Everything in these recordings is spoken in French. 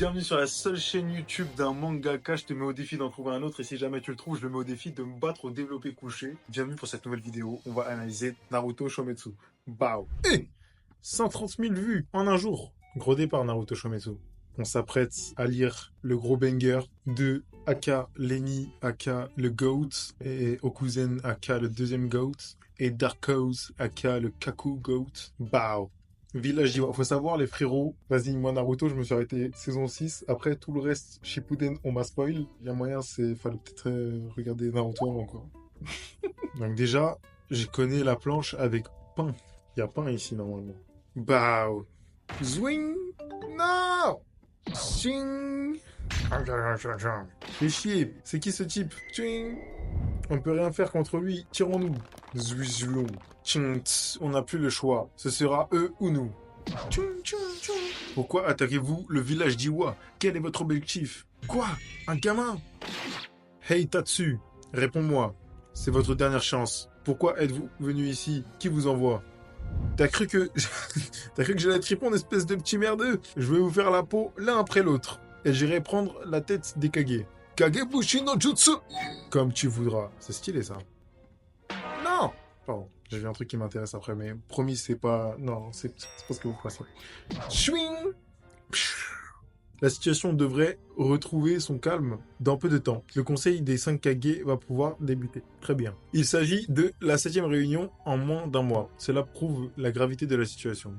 Bienvenue sur la seule chaîne YouTube d'un mangaka. Je te mets au défi d'en trouver un autre et si jamais tu le trouves, je le mets au défi de me battre au développé couché. Bienvenue pour cette nouvelle vidéo. On va analyser Naruto Shometsu. Bao. 130 000 vues en un jour. Gros départ Naruto Shometsu. On s'apprête à lire le gros banger de Aka Lenny, Aka le GOAT, et Okuzen Aka le deuxième GOAT, et Darkos Aka le Kaku GOAT. Bao. Village d'Iwa. Faut savoir, les frérots, vas-y, moi Naruto, je me suis arrêté saison 6. Après, tout le reste, Shippuden, on m'a spoil. Il y a moyen, fallait peut-être regarder Naruto avant, quoi. Donc déjà, je connais la planche avec pain. Il y a pain ici, normalement. Bao. Zwing. Non. Ching. Fais chier. C'est qui ce type? Ching. On peut rien faire contre lui. Tirons-nous. Zouizouloum. On n'a plus le choix. Ce sera eux ou nous. Pourquoi attaquez-vous le village d'Iwa? Quel est votre objectif? Quoi? Un gamin? Hey Tatsu, réponds-moi. C'est votre dernière chance. Pourquoi êtes-vous venu ici? Qui vous envoie? T'as cru que j'allais te répondre, espèce de petit merdeux? Je vais vous faire la peau l'un après l'autre. Et j'irai prendre la tête des Kage. Kagebushi no Jutsu! Comme tu voudras. C'est stylé, ça. Non! Pardon, j'ai vu un truc qui m'intéresse après, mais promis, c'est pas... Non, c'est pas ce que vous pensez. Chouing! La situation devrait retrouver son calme dans peu de temps. Le conseil des 5 Kage va pouvoir débuter. Très bien. Il s'agit de la 7e réunion en moins d'un mois. Cela prouve la gravité de la situation.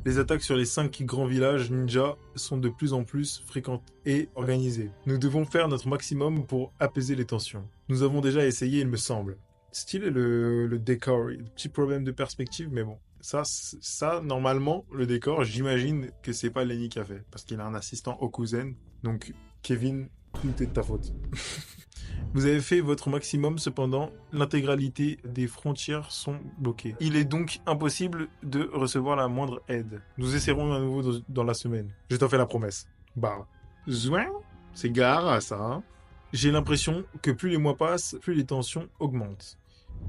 Les attaques sur les 5 grands villages ninja sont de plus en plus fréquentes et organisées. Nous devons faire notre maximum pour apaiser les tensions. Nous avons déjà essayé, il me semble. Stylé le décor, petit problème de perspective, mais bon. Ça, normalement, le décor, j'imagine que c'est pas Lenny qui a fait, parce qu'il a un assistant Okuzen. Donc, Kevin, tout est de ta faute. Vous avez fait votre maximum, cependant, l'intégralité des frontières sont bloquées. Il est donc impossible de recevoir la moindre aide. Nous essaierons à nouveau dans la semaine. Je t'en fais la promesse. Bah. Zouin. C'est gare, ça, hein. J'ai l'impression que plus les mois passent, plus les tensions augmentent.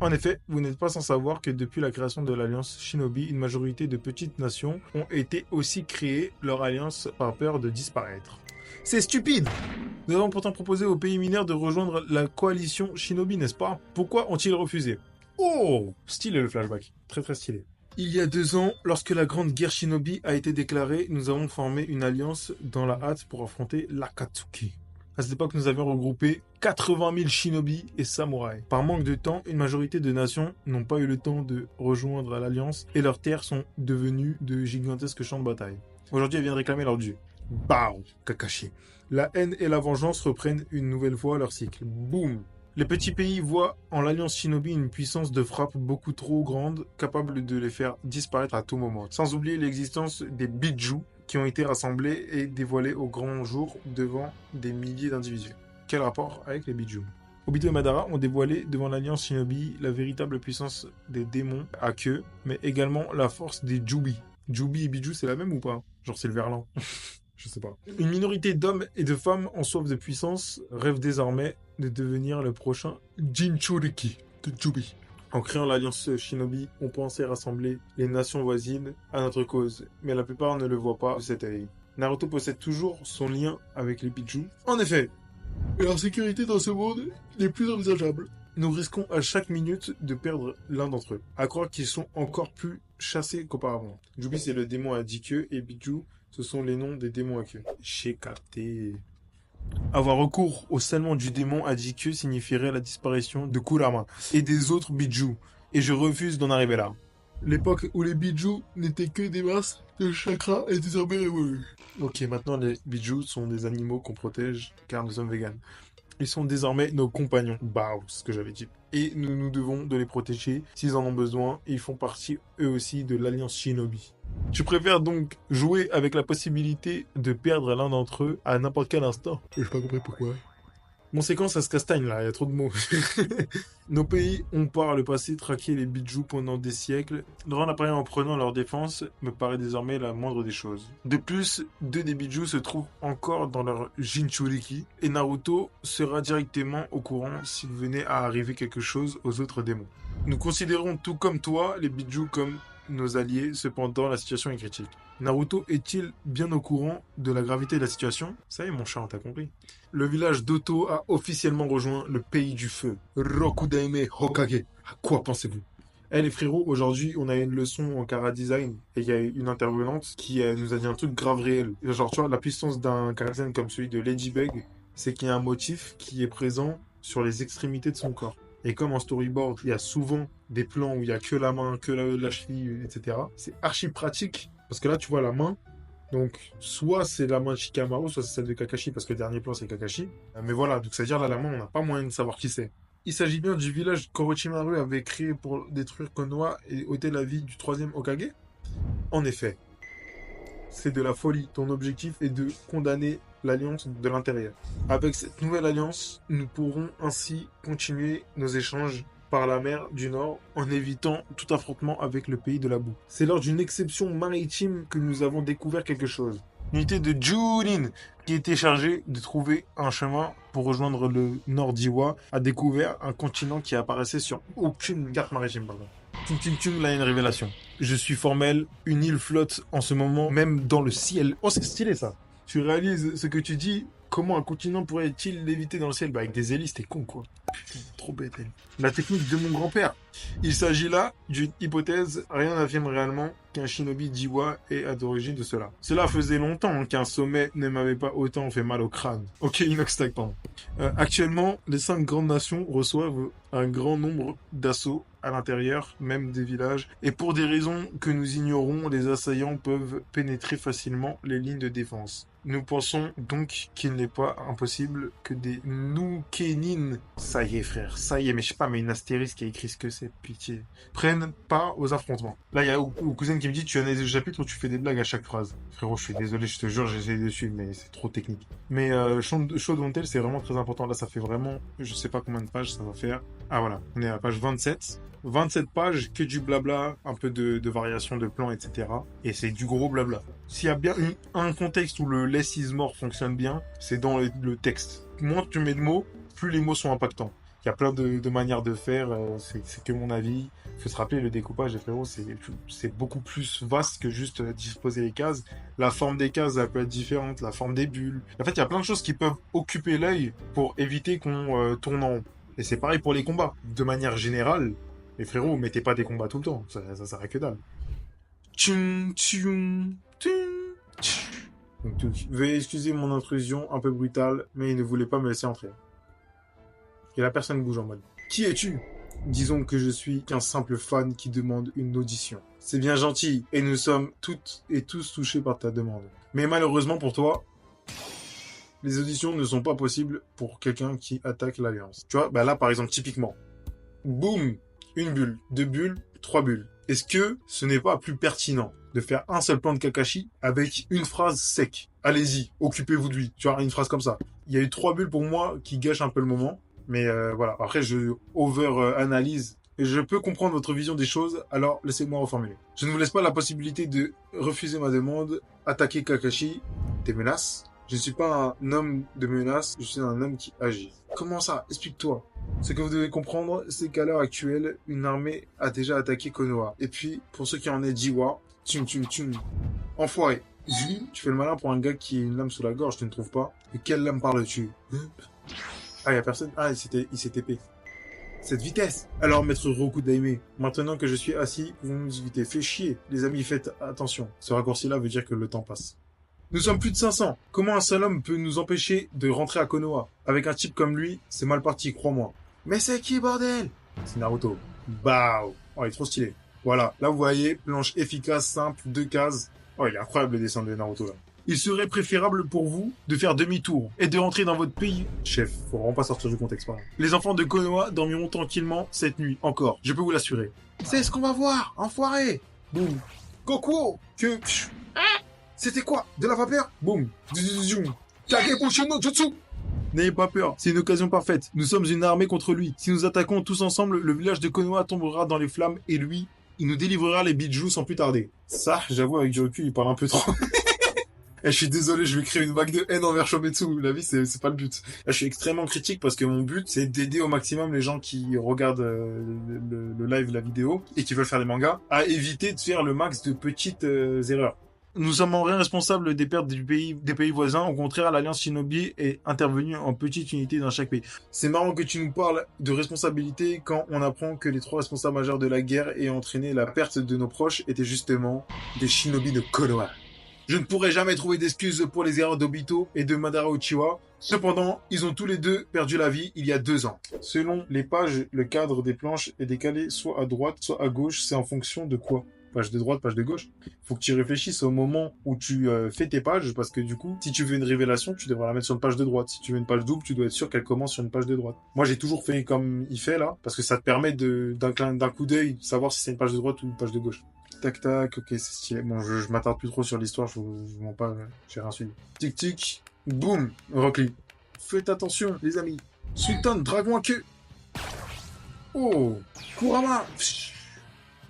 En effet, vous n'êtes pas sans savoir que depuis la création de l'Alliance Shinobi, une majorité de petites nations ont été aussi créées leur alliance par peur de disparaître. C'est stupide! Nous avons pourtant proposé aux pays mineurs de rejoindre la coalition Shinobi, n'est-ce pas? Pourquoi ont-ils refusé? Oh! Stylé le flashback. Très très stylé. Il y a 2 ans, lorsque la grande guerre Shinobi a été déclarée, nous avons formé une alliance dans la hâte pour affronter l'Akatsuki. À cette époque, nous avions regroupé 80 000 shinobi et samouraïs. Par manque de temps, une majorité de nations n'ont pas eu le temps de rejoindre l'Alliance et leurs terres sont devenues de gigantesques champs de bataille. Aujourd'hui, elles viennent réclamer leur dû. Bao, Kakashi. La haine et la vengeance reprennent une nouvelle fois leur cycle. Boum. Les petits pays voient en l'Alliance Shinobi une puissance de frappe beaucoup trop grande, capable de les faire disparaître à tout moment. Sans oublier l'existence des Bijou, qui ont été rassemblés et dévoilés au grand jour devant des milliers d'individus. Quel rapport avec les Bijou? Obito et Madara ont dévoilé devant l'Alliance Shinobi la véritable puissance des démons à queue, mais également la force des Jubi. Jubi et Bijou, c'est la même ou pas? Genre c'est le verlan. Je sais pas. Une minorité d'hommes et de femmes en soif de puissance rêve désormais de devenir le prochain Jinchuriki de Jubi. En créant l'Alliance Shinobi, on pensait rassembler les nations voisines à notre cause, mais la plupart ne le voient pas de cet œil. Naruto possède toujours son lien avec les Bijou. En effet, leur sécurité dans ce monde n'est plus envisageable. Nous risquons à chaque minute de perdre l'un d'entre eux, à croire qu'ils sont encore plus chassés qu'auparavant. Jubi, c'est le démon à 10 queues, et Bijou, ce sont les noms des démons à queue. J'ai capté. Avoir recours au scellement du démon à 10 queues signifierait la disparition de Kurama et des autres Bijou, et je refuse d'en arriver là. L'époque où les Bijou n'étaient que des masses de chakra est désormais révolue. Ok, maintenant les Bijou sont des animaux qu'on protège car nous sommes véganes. Ils sont désormais nos compagnons. Bah, c'est ce que j'avais dit. Et nous devons de les protéger s'ils en ont besoin. Et ils font partie eux aussi de l'Alliance Shinobi. Je préfère donc jouer avec la possibilité de perdre l'un d'entre eux à n'importe quel instant. J'ai pas compris pourquoi. Mon séquence, ça se castagne là, il y a trop de mots. Nos pays ont par le passé traqué les Bijou pendant des siècles. Leur en appareil en prenant leur défense me paraît désormais la moindre des choses. De plus, 2 des Bijou se trouvent encore dans leur Jinchuriki et Naruto sera directement au courant s'il venait à arriver quelque chose aux autres démons. Nous considérons tout comme toi les Bijou comme nos alliés, cependant la situation est critique. Naruto est-il bien au courant de la gravité de la situation? Ça y est mon chat, t'as compris. Le village d'Oto a officiellement rejoint le pays du feu. Rokudaime Hokage. À quoi pensez-vous? Eh les frérots, aujourd'hui on a une leçon en Kara Design et il y a une intervenante qui nous a dit un truc grave réel. Genre tu vois, la puissance d'un Kara Design comme celui de Ladybug, c'est qu'il y a un motif qui est présent sur les extrémités de son corps. Et comme en storyboard, il y a souvent des plans où il y a que la main, que la cheville, etc. C'est archi pratique parce que là tu vois la main. Donc, soit c'est la main de Shikamaru, soit c'est celle de Kakashi, parce que le dernier plan c'est Kakashi. Mais voilà, donc c'est-à-dire là la main, on n'a pas moyen de savoir qui c'est. Il s'agit bien du village qu'Orochimaru avait créé pour détruire Konoha et ôter la vie du troisième Hokage? En effet, c'est de la folie. Ton objectif est de condamner l'alliance de l'intérieur. Avec cette nouvelle alliance, nous pourrons ainsi continuer nos échanges par la mer du Nord en évitant tout affrontement avec le pays de la boue. C'est lors d'une exception maritime que nous avons découvert quelque chose. L'unité de Junin, qui était chargée de trouver un chemin pour rejoindre le nord d'Iwa, a découvert un continent qui apparaissait sur aucune carte maritime. Tung, là, il y a une révélation. Je suis formel, une île flotte en ce moment, même dans le ciel. Oh, c'est stylé ça. Tu réalises ce que tu dis? Comment un continent pourrait-il léviter dans le ciel? Bah, avec des hélices, t'es con, quoi. Putain, trop bête, elle. La technique de mon grand-père. Il s'agit là d'une hypothèse. Rien n'affirme réellement qu'un shinobi d'Iwa est à l'origine de cela. Cela faisait longtemps qu'un sommet ne m'avait pas autant fait mal au crâne. Ok, Inox Tag, pardon. Actuellement, les 5 grandes nations reçoivent un grand nombre d'assauts à l'intérieur même des villages. Et pour des raisons que nous ignorons, les assaillants peuvent pénétrer facilement les lignes de défense. Nous pensons donc qu'il n'est pas impossible que des Nukenin, ça y est frère, ça y est, mais je sais pas, mais une astérisque qui a écrit ce que c'est, pitié, prennent part aux affrontements. Là, il y a Okuzen qui me dit, tu analyses le chapitre où tu fais des blagues à chaque phrase. Frérot, je suis désolé, je te jure, j'essaie de suivre, mais c'est trop technique. Mais Show Don't Tell, c'est vraiment très important. Là, ça fait vraiment, je sais pas combien de pages ça va faire. Ah voilà, on est à la page 27. 27 pages, que du blabla, un peu de variation de plans, etc. Et c'est du gros blabla. S'il y a bien un contexte où le less is more fonctionne bien, c'est dans le texte. Moins tu mets de mots, plus les mots sont impactants. Il y a plein de manières de faire, c'est que mon avis. Il faut se rappeler, le découpage des frérots, c'est beaucoup plus vaste que juste disposer les cases. La forme des cases, elle peut être différente, la forme des bulles. En fait, il y a plein de choses qui peuvent occuper l'œil pour éviter qu'on tourne en rond. Et c'est pareil pour les combats. De manière générale, les frérots, mettez pas des combats tout le temps, ça s'arrête que dalle. Donc, veuillez excuser mon intrusion un peu brutale, mais il ne voulait pas me laisser entrer. Et la personne bouge en mode. Qui es-tu? Disons que je suis qu'un simple fan qui demande une audition. C'est bien gentil, et nous sommes toutes et tous touchés par ta demande. Mais malheureusement pour toi, les auditions ne sont pas possibles pour quelqu'un qui attaque l'Alliance. Tu vois, bah là par exemple, typiquement, boum, une bulle, 2 bulles, 3 bulles. Est-ce que ce n'est pas plus pertinent de faire un seul plan de Kakashi avec une phrase sec? Allez-y, occupez-vous de lui. Tu vois, une phrase comme ça. Il y a eu 3 bulles pour moi qui gâchent un peu le moment. Mais voilà, après je over-analyse et je peux comprendre votre vision des choses, alors laissez-moi reformuler. Je ne vous laisse pas la possibilité de refuser ma demande, attaquer Kakashi, des menaces. Je ne suis pas un homme de menaces, je suis un homme qui agit. Comment ça? Explique-toi. Ce que vous devez comprendre, c'est qu'à l'heure actuelle, une armée a déjà attaqué Konoha. Et puis, pour ceux qui en est d'Iwa, enfoiré. Tu fais le malin pour un gars qui a une lame sous la gorge, tu ne trouves pas? Et quelle lame parles-tu? Ah, y a personne. Ah, il s'est TP. Cette vitesse. Alors, maître Rokudaime, maintenant que je suis assis, vous nous évitez. Faites chier. Les amis, faites attention. Ce raccourci-là veut dire que le temps passe. Nous sommes plus de 500. Comment un seul homme peut nous empêcher de rentrer à Konoha? Avec un type comme lui, c'est mal parti, crois-moi. Mais c'est qui, bordel? C'est Naruto. Bao. Oh, il est trop stylé. Voilà. Là, vous voyez, planche efficace, simple, 2 cases. Oh, il est incroyable le dessin de Naruto, là. Il serait préférable pour vous de faire demi-tour et de rentrer dans votre pays. Chef, faut vraiment pas sortir du contexte, pardon. Les enfants de Konoha dormiront tranquillement cette nuit, encore. Je peux vous l'assurer. C'est ce qu'on va voir, enfoiré. Boum. Goku. Que... C'était quoi? De la vapeur? Boum. Kagebushin no Jutsu. N'ayez pas peur, c'est une occasion parfaite. Nous sommes une armée contre lui. Si nous attaquons tous ensemble, le village de Konoha tombera dans les flammes et lui, il nous délivrera les bijoux sans plus tarder. Ça, j'avoue, avec du recul, il parle un peu trop. Je suis désolé, je vais créer une vague de haine envers Shometsu. La vie, c'est pas le but. Là, je suis extrêmement critique parce que mon but, c'est d'aider au maximum les gens qui regardent le live, la vidéo, et qui veulent faire des mangas, à éviter de faire le max de petites erreurs. Nous sommes en rien responsables des pertes des pays voisins. Au contraire, l'Alliance Shinobi est intervenue en petite unité dans chaque pays. C'est marrant que tu nous parles de responsabilité quand on apprend que les 3 responsables majeurs de la guerre et entraîné la perte de nos proches étaient justement des Shinobi de Konoha. Je ne pourrai jamais trouver d'excuses pour les erreurs d'Obito et de Madara Uchiwa. Cependant, ils ont tous les deux perdu la vie il y a 2 ans. Selon les pages, le cadre des planches est décalé soit à droite, soit à gauche. C'est en fonction de quoi ? Page de droite, page de gauche. Faut que tu réfléchisses au moment où tu fais tes pages, parce que du coup, si tu veux une révélation, tu devrais la mettre sur une page de droite. Si tu veux une page double, tu dois être sûr qu'elle commence sur une page de droite. Moi, j'ai toujours fait comme il fait là, parce que ça te permet d'un coup d'œil savoir si c'est une page de droite ou une page de gauche. Tac tac, ok, c'est stylé. Bon, je m'attarde plus trop sur l'histoire, je vous mens pas, j'ai rien suivi. Tic tic, boum, Rock Lee. Faites attention, les amis. Sultan, dragon à queue. Oh, Kurama.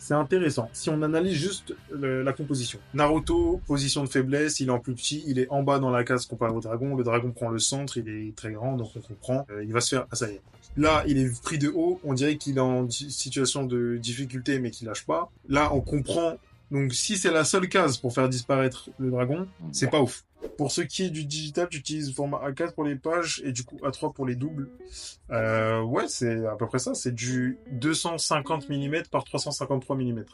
C'est intéressant. Si on analyse juste la composition. Naruto, position de faiblesse, il est en plus petit, il est en bas dans la case comparé au dragon. Le dragon prend le centre, il est très grand, donc on comprend. Il va se faire... Ah, ça y est. Là, il est pris de haut, on dirait qu'il est en situation de difficulté, mais qu'il lâche pas. Là, on comprend... Donc, si c'est la seule case pour faire disparaître le dragon, c'est pas ouf. Pour ce qui est du digital, tu utilises le format A4 pour les pages et du coup A3 pour les doubles. Ouais, c'est à peu près ça. C'est du 250 mm par 353 mm.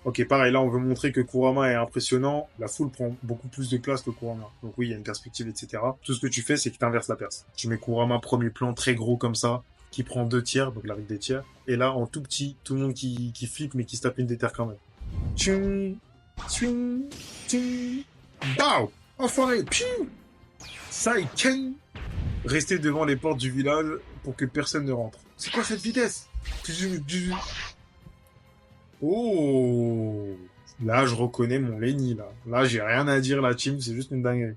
Ok, pareil, là on veut montrer que Kurama est impressionnant. La foule prend beaucoup plus de place que Kurama. Donc oui, il y a une perspective, etc. Tout ce que tu fais, c'est que tu inverses la perce. Tu mets Kurama premier plan, très gros comme ça, qui prend 2 tiers, donc la règle des tiers. Et là, en tout petit, tout le monde qui flippe, mais qui se tape une déterre quand même. Tchung, tchung, tchung, bao! Enfoiré, piou! Saiken! Restez devant les portes du village pour que personne ne rentre. C'est quoi cette vitesse? Oh! Là, je reconnais mon Lenny, là. Là, j'ai rien à dire, la team, c'est juste une dinguerie.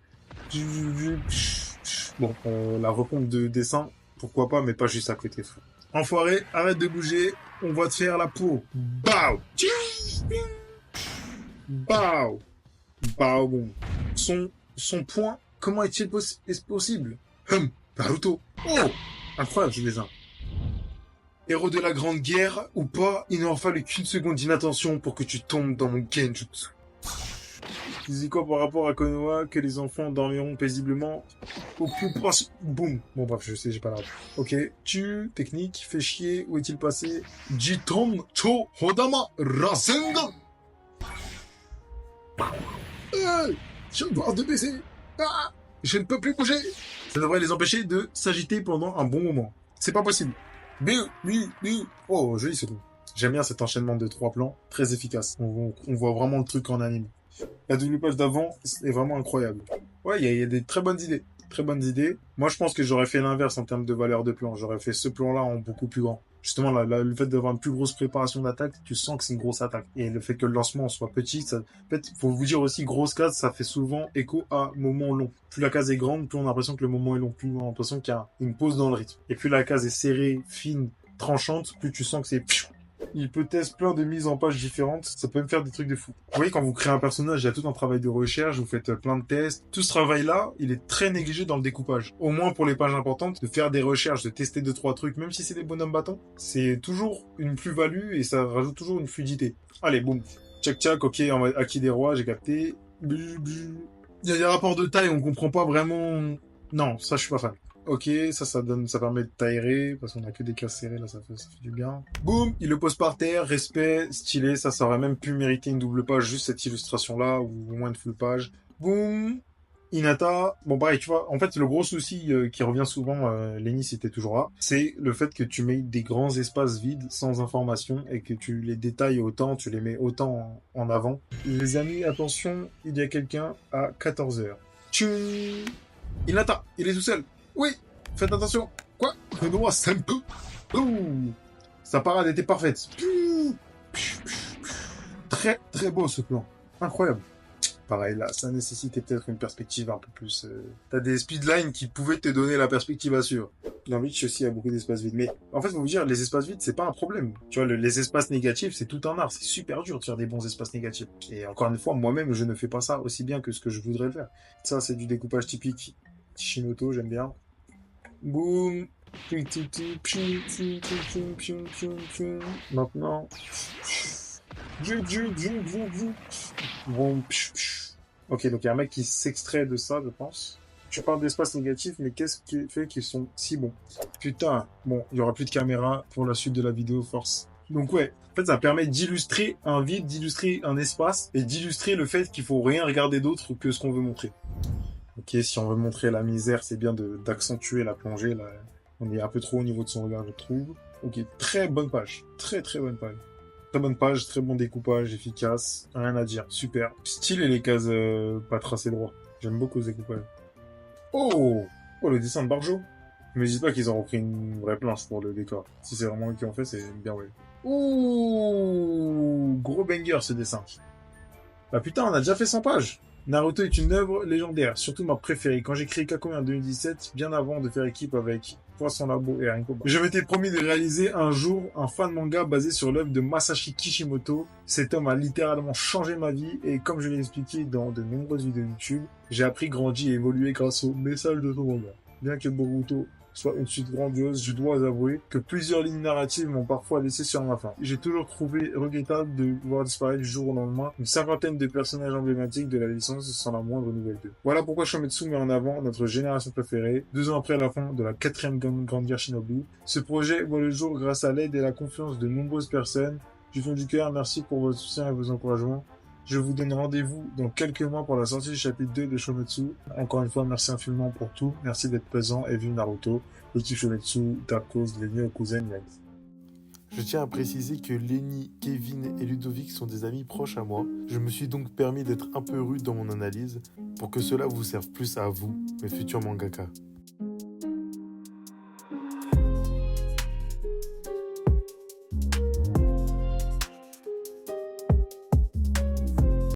Bon, la repompe de dessin, pourquoi pas, mais pas juste à côté, frère. Enfoiré, arrête de bouger, on va te faire la peau. Bao! Bao! Bao, bon. Son point, comment est-il possible? Naruto. Oh! Incroyable, ce dessin. Héros de la Grande Guerre ou pas, il n'aura fallu qu'une seconde d'inattention pour que tu tombes dans mon genjutsu. Tu dis quoi par rapport à Konoha, que les enfants dormiront paisiblement au plus proche. Boum. Bon bref, je sais, j'ai pas la. Ok. Technique, fait chier, où est-il passé? Jiton Cho Hodama Rasengan. Je dois de baisser. Ah, je ne peux plus bouger. Ça devrait les empêcher de s'agiter pendant un bon moment. C'est pas possible. Oh, joli ce coup. J'aime bien cet enchaînement de 3 plans, très efficace. On voit vraiment le truc en anime. La double page d'avant est vraiment incroyable. Ouais, il y a des très bonnes idées. Très bonnes idées. Moi, je pense que j'aurais fait l'inverse en termes de valeur de plan. J'aurais fait ce plan-là en beaucoup plus grand. Justement, le fait d'avoir une plus grosse préparation d'attaque, tu sens que c'est une grosse attaque. Et le fait que le lancement soit petit, ça, en fait, faut vous dire aussi, grosse case, ça fait souvent écho à moment long. Plus la case est grande, plus on a l'impression que le moment est long. Plus on a l'impression qu'il y a une pause dans le rythme. Et plus la case est serrée, fine, tranchante, plus tu sens que c'est... Il peut tester plein de mises en page différentes, ça peut me faire des trucs de fou. Vous voyez, quand vous créez un personnage, il y a tout un travail de recherche, vous faites plein de tests. Tout ce travail-là, il est très négligé dans le découpage. Au moins pour les pages importantes, de faire des recherches, de tester 2-3 trucs, même si c'est des bonhommes battants, c'est toujours une plus-value et ça rajoute toujours une fluidité. Allez, boum. Tchac, ok, on va acquis des rois, j'ai capté. Il y a des rapports de taille, on comprend pas vraiment... Non, ça je suis pas fan. Ok, ça permet de t'aérer, parce qu'on a que des cases serrées, là, ça fait du bien. Boum, il le pose par terre, respect, stylé, ça aurait même pu mériter une double page, juste cette illustration-là, ou au moins une full page. Boum, Hinata, bon pareil, tu vois, en fait, le gros souci qui revient souvent, Lenny c'était toujours là, c'est le fait que tu mets des grands espaces vides, sans information, et que tu les détailles autant, tu les mets autant en avant. Les amis, attention, il y a quelqu'un à 14h. Tchou, Hinata, il est tout seul. Oui, faites attention. Quoi? Konoha Senpu. Sa parade était parfaite. Très, très beau ce plan. Incroyable. Pareil, là, ça nécessitait peut-être une perspective un peu plus... T'as des speedlines qui pouvaient te donner la perspective à suivre. Dans Witch aussi, il y a beaucoup d'espaces vides. Mais en fait, faut vous dire, les espaces vides, c'est pas un problème. Tu vois, les espaces négatifs, c'est tout un art. C'est super dur de faire des bons espaces négatifs. Et encore une fois, moi-même, je ne fais pas ça aussi bien que ce que je voudrais le faire. Ça, c'est du découpage typique Kishimoto, j'aime bien. Boum. Maintenant. Bon, ok, donc il y a un mec qui s'extrait de ça, je pense. Tu parles d'espace négatif, mais qu'est-ce qui fait qu'ils sont si bons? Putain, bon, il y aura plus de caméra pour la suite de la vidéo, force. Donc ouais, en fait, ça permet d'illustrer un vide, d'illustrer un espace, et d'illustrer le fait qu'il faut rien regarder d'autre que ce qu'on veut montrer. Ok, si on veut montrer la misère, c'est bien d'accentuer la plongée, là. On est un peu trop au niveau de son regard, je trouve. Ok, très bonne page. Très très bonne page. Très bonne page, très bon découpage, efficace. Rien à dire, super. Style et les cases pas tracées droit. J'aime beaucoup ce découpage. Oh, oh, le dessin de Barjo. Je me dis pas qu'ils ont repris une vraie planche pour le décor. Si c'est vraiment eux qui ont fait, c'est bien ouais. Ouh, gros banger ce dessin. Bah putain, on a déjà fait 100 pages. Naruto est une œuvre légendaire, surtout ma préférée. Quand j'ai créé Kakome en 2017, bien avant de faire équipe avec Poisson Labo et Rinko, je m'étais promis de réaliser un jour un fan manga basé sur l'œuvre de Masashi Kishimoto. Cet homme a littéralement changé ma vie et comme je l'ai expliqué dans de nombreuses vidéos YouTube, j'ai appris, grandi et évolué grâce au message de son manga. Bien que Boruto soit une suite grandiose, je dois avouer que plusieurs lignes narratives m'ont parfois laissé sur ma faim. J'ai toujours trouvé regrettable de voir disparaître du jour au lendemain une cinquantaine de personnages emblématiques de la licence sans la moindre nouvelle d'eux. Voilà pourquoi Shometsu met en avant notre génération préférée, 2 ans après la fin de la 4e Grande Guerre Shinobi. Ce projet voit le jour grâce à l'aide et la confiance de nombreuses personnes. Du fond du cœur, merci pour votre soutien et vos encouragements. Je vous donne rendez-vous dans quelques mois pour la sortie du chapitre 2 de Shometsu. Encore une fois, merci infiniment pour tout. Merci d'être présent et vive Naruto. L'équipe Shometsu, Darkos, Lenny, Okuzen, Yanks. Je tiens à préciser que Lenny, Kevin et Ludovic sont des amis proches à moi. Je me suis donc permis d'être un peu rude dans mon analyse pour que cela vous serve plus à vous, mes futurs mangaka.